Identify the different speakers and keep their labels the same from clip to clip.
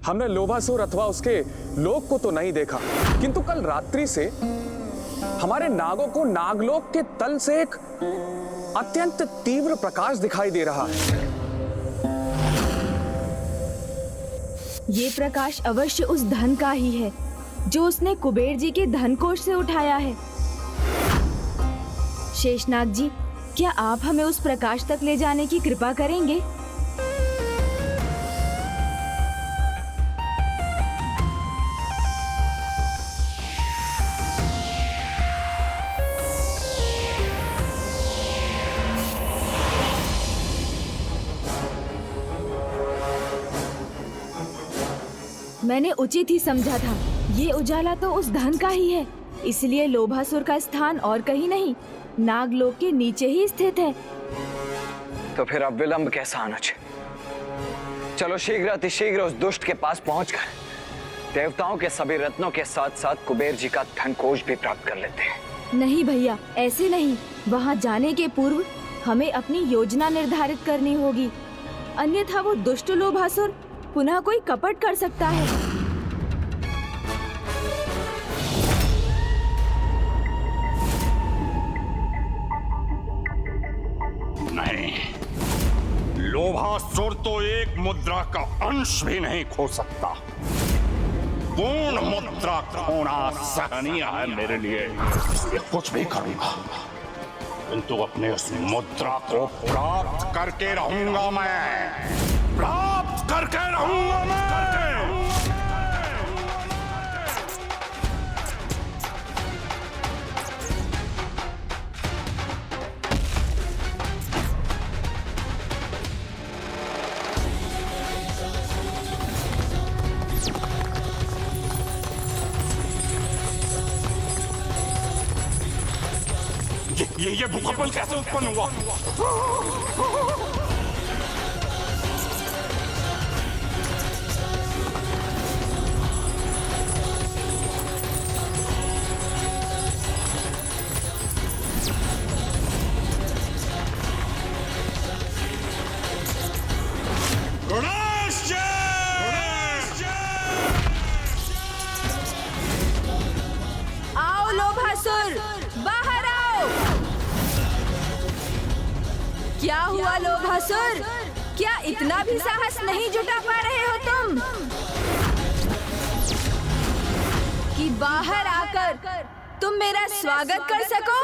Speaker 1: हमने लोभासुर अथवा उसके लोक को तो नहीं देखा, किंतु कल रात्रि से हमारे नागों को नागलोक के तल से एक अत्यंत तीव्र प्रकाश दिखाई दे रहा है।
Speaker 2: ये प्रकाश अवश्य उस धन का ही है जो उसने कुबेर जी के धन कोष से उठाया है। शेषनाग जी, क्या आप हमें उस प्रकाश तक ले जाने की कृपा करेंगे? मैंने उचित ही समझा था। ये उजाला तो उस धन का ही है, इसलिए लोभासुर का स्थान और कहीं नहीं, नागलोक के नीचे ही स्थित है।
Speaker 3: तो फिर अब विलंब कैसा अनुज? चलो शीघ्र अतिशीघ्र उस दुष्ट के पास पहुंचकर देवताओं के सभी रत्नों के साथ साथ कुबेर जी का धन कोष भी प्राप्त कर लेते हैं।
Speaker 2: नहीं भैया, ऐसे नहीं। वहां जाने के पूर्व हमें अपनी योजना निर्धारित करनी होगी, अन्यथा वो दुष्ट लोभासुर पुनः कोई कपट कर सकता है।
Speaker 4: नहीं, लोभासुर तो एक मुद्रा का अंश भी नहीं खो सकता। पूर्ण मुद्रा खोना सहनीय है मेरे लिए। कुछ भी करूंगा, किंतु अपने उस मुद्रा को प्राप्त करके रहूंगा मैं, प्राप्त करके रहूंगा मैं। ये भूकंप कैसे उत्पन्न हुआ?
Speaker 2: आओ लोभासुर, बाहर आओ। क्या हुआ लोभासुर? क्या इतना भी साहस नहीं जुटा पा रहे हो तुम कि बाहर आकर तुम मेरा स्वागत कर सको?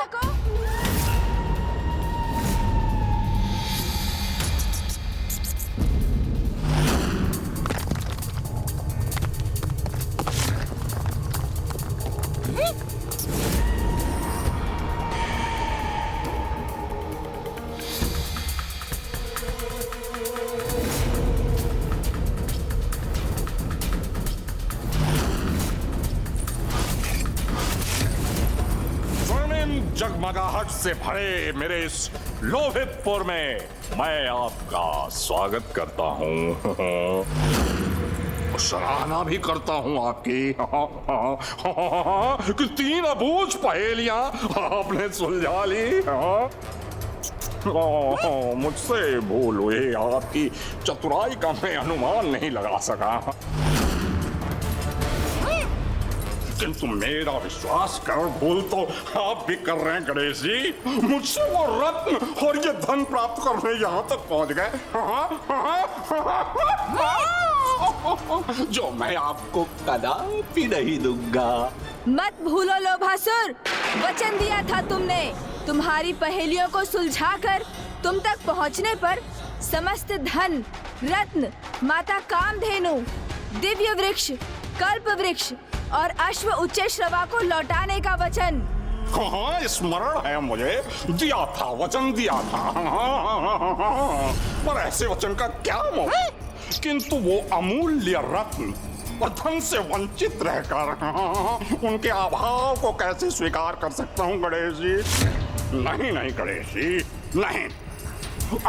Speaker 4: जगमगाहट से भरे मेरे इस लोहितपुर में मैं आपका स्वागत करता हूँ। सराहना भी करता हूँ आपकी कि 3 अबूझ पहेलियां आपने सुलझा ली। मुझसे भूल हुई, आपकी चतुराई का मैं अनुमान नहीं लगा सका, किंतु मेरा विश्वास कर भूल तो आप भी कर रहे हैं गणेश जी। मुझसे वो रत्न और ये धन प्राप्त करने यहाँ तक पहुँच गए जो मैं आपको कदापि नहीं दूंगा।
Speaker 2: मत भूलो लोभासुर, वचन दिया था तुमने। तुम्हारी पहेलियों को सुलझाकर तुम तक पहुँचने पर समस्त धन, रत्न, माता कामधेनु, दिव्य वृक्ष, कल्प वृक्ष और अश्व उच्च श्रवा को लौटाने का वचन।
Speaker 4: हाँ, स्मरण है मुझे, दिया था, वचन दिया था। पर ऐसे वचन का क्या मोह? किंतु वो अमूल्य रत्न और धन से वंचित रहकर उनके अभाव को कैसे स्वीकार कर सकता हूँ गणेश जी? नहीं नहीं गणेश जी, नहीं,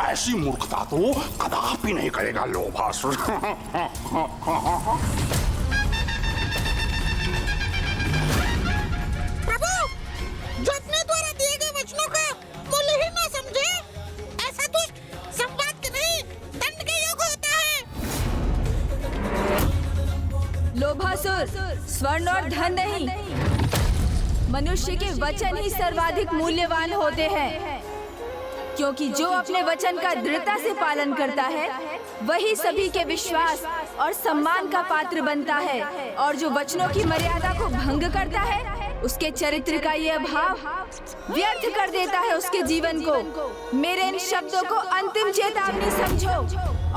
Speaker 4: ऐसी मूर्खता तो कदापि नहीं करेगा लोभासुर।
Speaker 5: जो अपने द्वारा दिए गए वचनों का मूल्य ही ना समझे, ऐसा दुष्ट संवाद के नहीं दंड के योग होता है।
Speaker 2: लोभासुर, स्वर्ण और धन नहीं, मनुष्य के वचन ही सर्वाधिक मूल्यवान होते हैं, क्योंकि जो अपने वचन का दृढ़ता से पालन करता है वही सभी के विश्वास और सम्मान का पात्र बनता है, और जो वचनों की मर्यादा को भंग करता है उसके चरित्र का ये अभाव व्यर्थ कर देता है उसके जीवन को। मेरे इन शब्दों को अंतिम चेतावनी समझो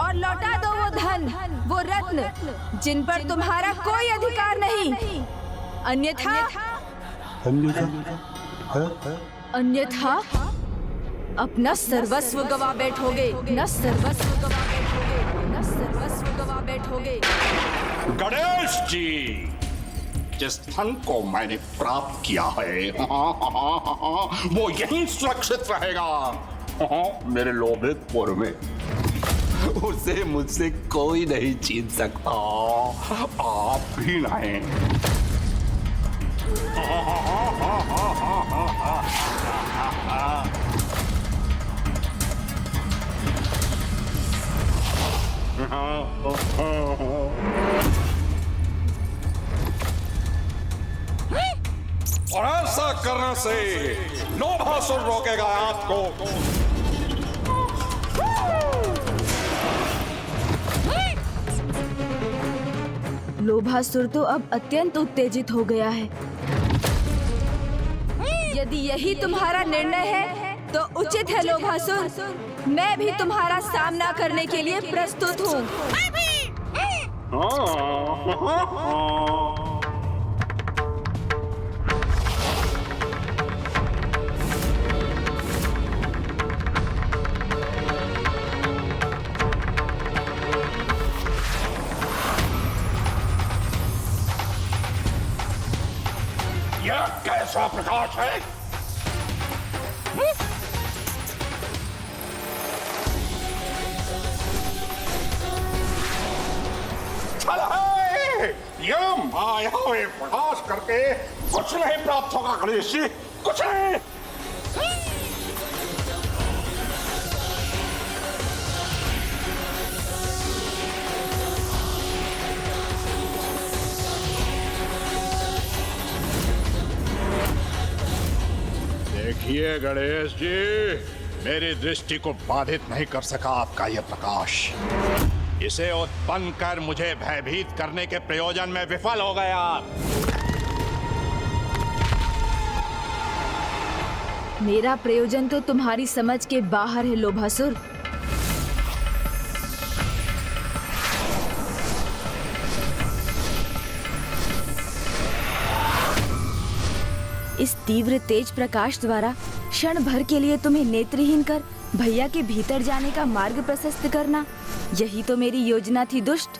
Speaker 2: और लौटा दो वो धन, वो रत्न जिन पर तुम्हारा कोई अधिकार नहीं, अन्यथा अपना सर्वस्व गवा बैठोगे, न सर्वस्व गवा बैठोगे, न सर्वस्व गवा बैठोगे।
Speaker 4: गणेश जी, जिस धन को मैंने प्राप्त किया है वो यहीं सुरक्षित रहेगा मेरे लोभितपुर में। उसे मुझसे कोई नहीं छीन सकता, आप भी नहीं। और ऐसा करने से लोभासुर रोकेगा आपको।
Speaker 2: लोभासुर तो अब अत्यंत उत्तेजित हो गया है। यदि यही तुम्हारा निर्णय है तो उचित है लोभासुर, मैं भी तुम्हारा सामना करने के लिए प्रस्तुत हूँ।
Speaker 4: यह कैसा प्रकाश है? यह मायावी प्रकाश करके कुछ नहीं प्राप्त होगा गणेश जी, कुछ नहीं। देखिए गणेश जी, मेरी दृष्टि को बाधित नहीं कर सका आपका यह प्रकाश। इसे उत्पन्न कर मुझे भयभीत करने के प्रयोजन में विफल हो गया।
Speaker 2: मेरा प्रयोजन तो तुम्हारी समझ के बाहर है लोभासुर। इस तीव्र तेज प्रकाश द्वारा क्षण भर के लिए तुम्हें नेत्रहीन कर भैया के भीतर जाने का मार्ग प्रशस्त करना, यही तो मेरी योजना थी दुष्ट,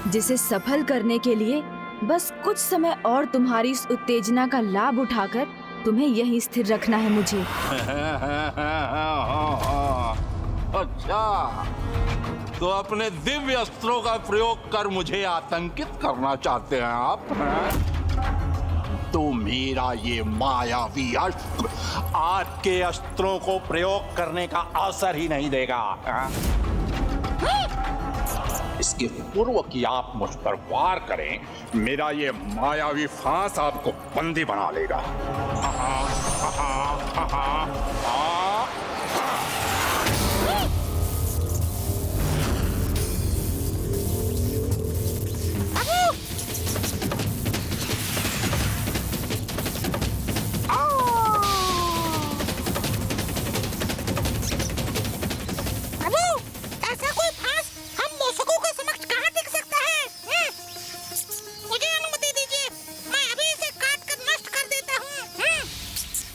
Speaker 2: जिसे सफल करने के लिए बस कुछ समय और तुम्हारी इस उत्तेजना का लाभ उठाकर तुम्हें यहीं स्थिर रखना है मुझे।
Speaker 4: अच्छा, तो अपने दिव्य अस्त्रों का प्रयोग कर मुझे आतंकित करना चाहते हैं आप? तो मेरा ये मायावी अस्त्र आपके अस्त्रों को प्रयोग करने का अवसर ही नहीं देगा। इसके पूर्व कि आप मुझ पर वार करें, मेरा ये मायावी फांस आपको बंदी बना लेगा।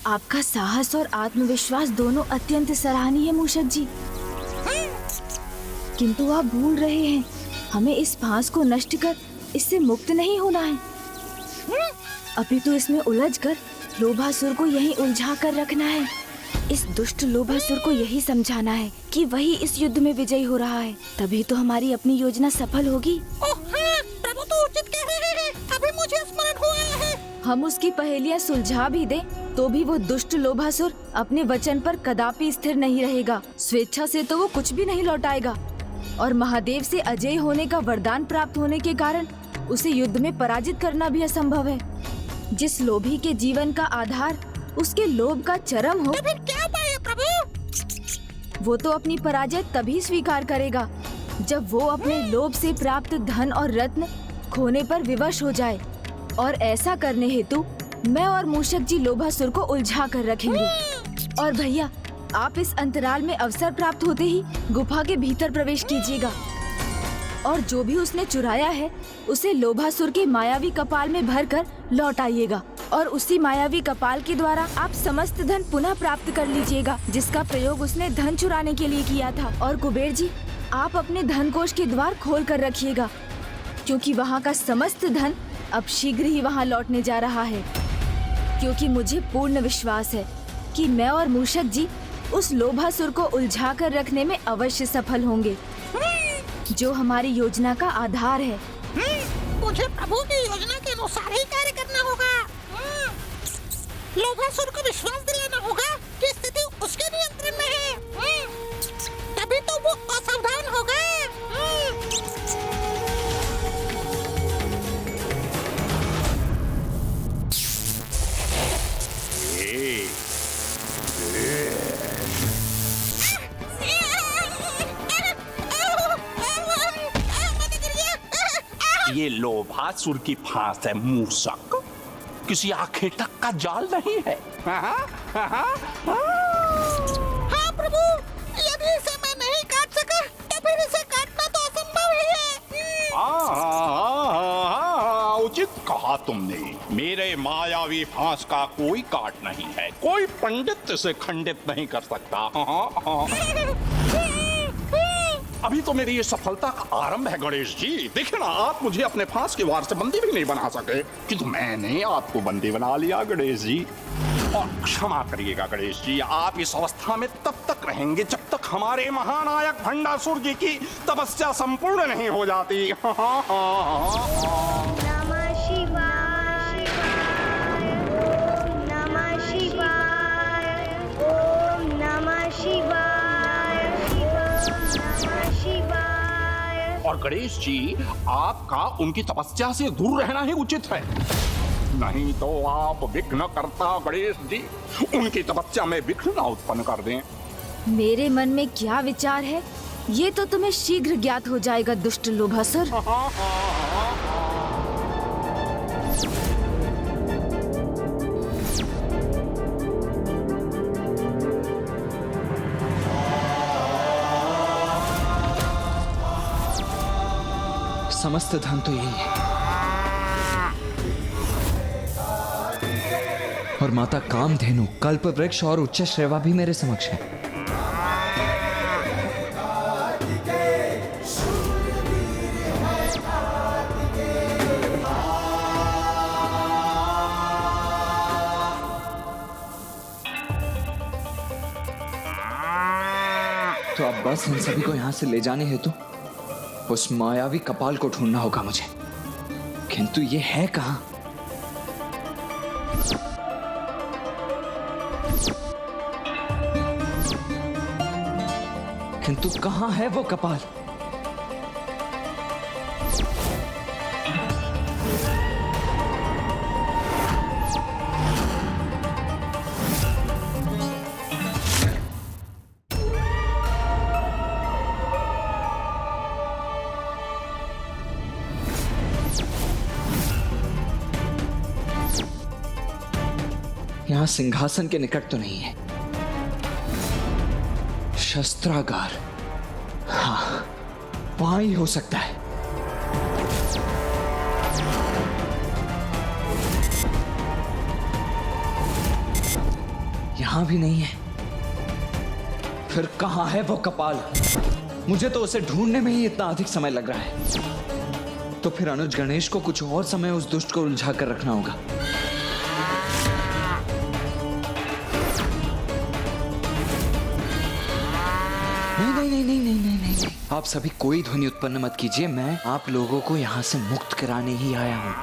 Speaker 2: आपका साहस और आत्मविश्वास दोनों अत्यंत सराहनीय है मूषक जी, किंतु आप भूल रहे हैं, हमें इस फांस को नष्ट कर इससे मुक्त नहीं होना है। अभी तो इसमें उलझकर लोभासुर को यहीं उलझा कर रखना है। इस दुष्ट लोभासुर को यही समझाना है कि वही इस युद्ध में विजयी हो रहा है, तभी तो हमारी अपनी योजना सफल होगी।
Speaker 5: प्रभु तो उचित कह रहे हैं, अभी मुझे स्मरण हुआ है।
Speaker 2: हम उसकी पहेलियां सुलझा भी दें तो भी वो दुष्ट लोभासुर अपने वचन पर कदापि स्थिर नहीं रहेगा। स्वेच्छा से तो वो कुछ भी नहीं लौटाएगा। और महादेव से अजय होने का वरदान प्राप्त होने के कारण उसे युद्ध में पराजित करना भी असंभव है। जिस लोभी के जीवन का आधार उसके लोभ का चरम हो,
Speaker 5: तो फिर क्या उपाय है प्रभु?
Speaker 2: वो तो अपनी पराजय तभी स्वीकार करेगा जब वो अपने लोभ से प्राप्त धन और रत्न खोने पर विवश हो जाए। और ऐसा करने हेतु मैं और मूषक जी लोभासुर को उलझा कर रखेंगे। और भैया, आप इस अंतराल में अवसर प्राप्त होते ही गुफा के भीतर प्रवेश कीजिएगा और जो भी उसने चुराया है उसे लोभासुर के मायावी कपाल में भरकर लौट आइएगा। और उसी मायावी कपाल के द्वारा आप समस्त धन पुनः प्राप्त कर लीजिएगा जिसका प्रयोग उसने धन चुराने के लिए किया था। और कुबेर जी, आप अपने धन कोष के द्वार खोल कर रखिएगा क्योंकि वहाँ का समस्त धन अब शीघ्र ही वहाँ लौटने जा रहा है। क्योंकि मुझे पूर्ण विश्वास है कि मैं और मूषक जी उस लोभासुर को उलझा कर रखने में अवश्य सफल होंगे, जो हमारी योजना का आधार है।
Speaker 5: मुझे प्रभु की योजना के अनुसार ही कार्य करना होगा। लोभासुर को विश्वास दिलाना होगा कि स्थिति उसके नियंत्रण में है। तभी तो वो असावधान होगा।
Speaker 4: ये लोभासुर की फांस है मूषक, किसी आखे तक का जाल नहीं है।
Speaker 5: हाँ प्रभु, यदि इसे मैं नहीं काट सका तो फिर इसे काटना तो असंभव ही है।
Speaker 4: उचित कहा तुमने। मेरे मायावी फांस का कोई काट नहीं है, कोई पंडित इसे खंडित नहीं कर सकता। अभी तो मेरी ये सफलता का आरंभ है गणेश जी। देखिए ना, आप मुझे अपने फांस के वार से बंदी भी नहीं बना सके, किंतु मैंने आपको बंदी बना लिया गणेश जी। और क्षमा करिएगा गणेश जी, आप इस अवस्था में तब तक रहेंगे जब तक हमारे महानायक भंडासुर जी की तपस्या संपूर्ण नहीं हो जाती।
Speaker 6: नमः शिवाय, ओम नमः शिवाय, ओम नमः शिवाय, नमः शिवाय।
Speaker 4: और गणेश जी, आपका उनकी तपस्या से दूर रहना ही उचित है, नहीं तो आप विघ्न करता गणेश जी उनकी तपस्या में विघ्न न उत्पन्न कर दें।
Speaker 2: मेरे मन में क्या विचार है ये तो तुम्हें शीघ्र ज्ञात हो जाएगा दुष्ट लोभासुर।
Speaker 3: समस्त धन तो यही है और माता कामधेनु, कल्प वृक्ष और उच्च श्रेवा भी मेरे समक्ष है। तो अब बस इन सभी को यहां से ले जाने हेतु उस मायावी कपाल को ढूंढना होगा मुझे, किंतु ये है कहां? किंतु कहां है वो कपाल? यहां सिंहासन के निकट तो नहीं है। शस्त्रागार, हाँ, वहां ही हो सकता है। यहां भी नहीं है। फिर कहां है वो कपाल? मुझे तो उसे ढूंढने में ही इतना अधिक समय लग रहा है। तो फिर अनुज गणेश को कुछ और समय उस दुष्ट को उलझा कर रखना होगा। नहीं, आप सभी कोई ध्वनि उत्पन्न मत कीजिए। मैं आप लोगों को यहाँ से मुक्त कराने ही आया हूँ।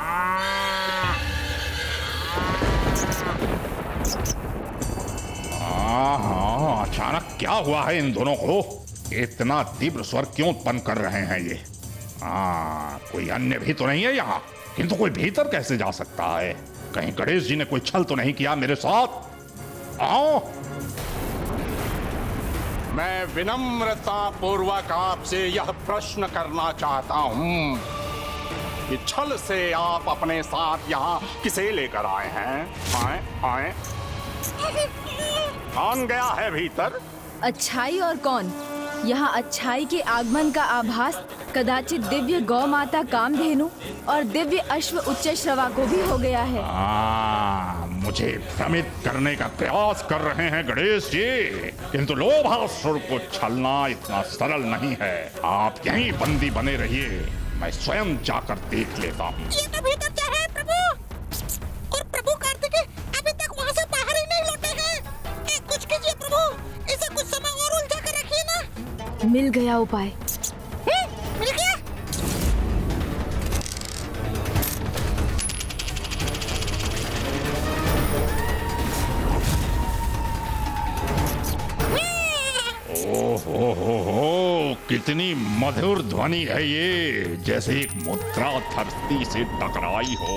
Speaker 4: हाँ, अचानक क्या हुआ है इन दोनों को? इतना तीव्र स्वर क्यों उत्पन्न कर रहे हैं ये? कोई अन्य भी तो नहीं है यहाँ, किंतु कोई भीतर कैसे जा सकता है? कहीं गणेश जी ने कोई छल तो नहीं किया मेरे साथ? आओ। मैं विनम्रता पूर्वक आपसे यह प्रश्न करना चाहता हूं कि छल से आप अपने साथ यहाँ किसे लेकर आए हैं? आए कौन गया है भीतर?
Speaker 2: अच्छाई और कौन? यहाँ अच्छाई के आगमन का आभास कदाचित दिव्य गौ माता कामधेनु और दिव्य अश्व उच्च श्रवा को भी हो गया है।
Speaker 4: मुझे भ्रमित करने का प्रयास कर रहे हैं गणेश जी, किंतु लोभासुर को छलना इतना सरल नहीं है। आप यहीं बंदी बने रहिए, मैं स्वयं जाकर देख लेता हूँ।
Speaker 5: ये तो भीतर क्या है प्रभु? और प्रभु कार्तिकेय अभी तक वहाँ से बाहर ही नहीं लौटे हैं। कुछ कीजिए प्रभु, इसे कुछ समय और उलझा कर रखिए ना।
Speaker 2: मिल गया उपाय।
Speaker 5: मिल गया?
Speaker 4: ओहो, कितनी मधुर ध्वनि है ये, जैसे एक मुद्रा धरती से टकराई हो।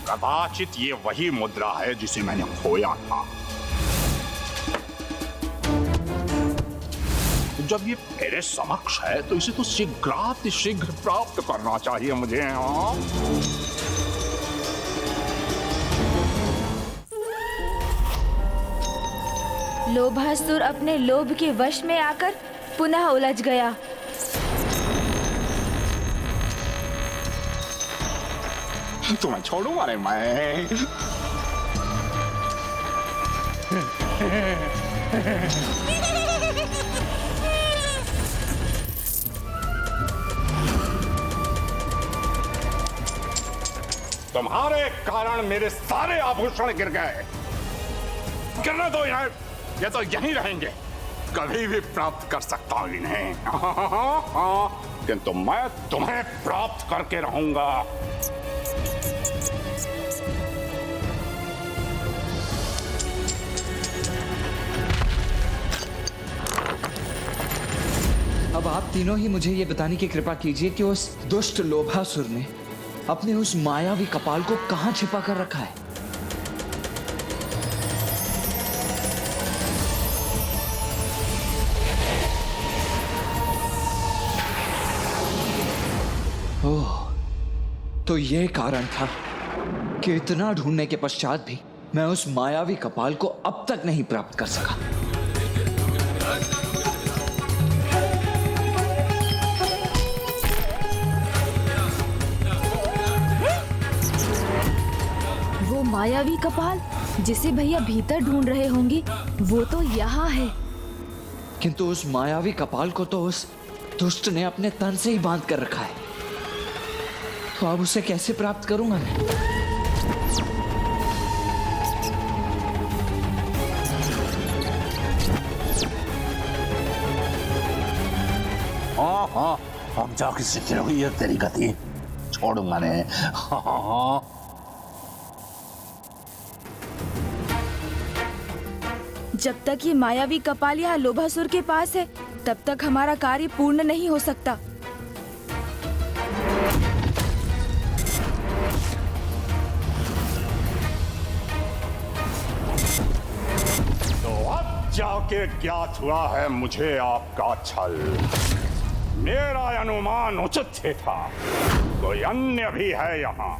Speaker 4: कदाचित ये वही मुद्रा है जिसे मैंने खोया था। जब ये मेरे समक्ष है तो इसे तो शीघ्र प्राप्त करना चाहिए मुझे।
Speaker 2: लोभासुर अपने लोभ के वश में आकर पुनः उलझ गया।
Speaker 4: तुम्हें छोड़ूंगा नहीं मैं। तुम्हारे कारण मेरे सारे आभूषण गिर गए। गिरने दो यार, ये तो यहीं रहेंगे, कभी भी प्राप्त कर सकता हूं इन्हें। किंतु मैं तुम्हें प्राप्त करके रहूंगा।
Speaker 7: अब आप तीनों ही मुझे ये बताने की कृपा कीजिए कि उस दुष्ट लोभासुर ने अपने उस मायावी कपाल को कहां छिपा कर रखा है। ओह, तो ये कारण था कि इतना ढूंढने के पश्चात भी मैं उस मायावी कपाल को अब तक नहीं प्राप्त कर सका।
Speaker 2: वो मायावी कपाल जिसे भैया भीतर ढूंढ रहे होंगे, वो तो यहाँ है।
Speaker 7: किंतु उस मायावी कपाल को तो उस दुष्ट ने अपने तन से ही बांध कर रखा है, तो अब उसे कैसे प्राप्त करूंगा मैं?
Speaker 4: हाँ, अब जाके सीख रही है तेरी गति, छोड़ूंगा नहीं। हाँ।
Speaker 2: जब तक ये मायावी कपाल यहाँ लोभासुर के पास है, तब तक हमारा कार्य पूर्ण नहीं हो सकता।
Speaker 4: तो अब जाके ज्ञात हुआ है मुझे आपका छल। मेरा अनुमान उचित ही था, कोई अन्य भी है यहाँ।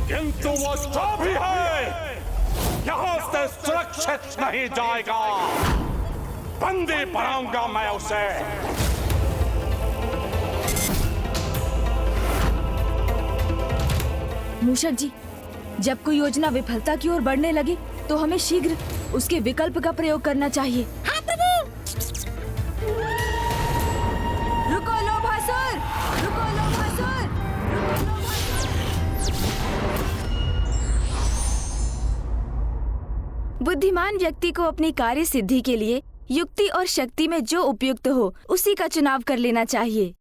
Speaker 4: किंतु वो जो भी है यहाँ से सुरक्षित नहीं जाएगा। बंदी बनाऊंगा मैं उसे।
Speaker 2: मूषक जी, जब कोई योजना विफलता की ओर बढ़ने लगे तो हमें शीघ्र उसके विकल्प का प्रयोग करना चाहिए।
Speaker 5: हाँ प्रभु।
Speaker 2: रुको लोभासुर, रुको लोभासुर, रुको लोभासुर। बुद्धिमान व्यक्ति को अपनी कार्य सिद्धि के लिए युक्ति और शक्ति में जो उपयुक्त हो उसी का चुनाव कर लेना चाहिए।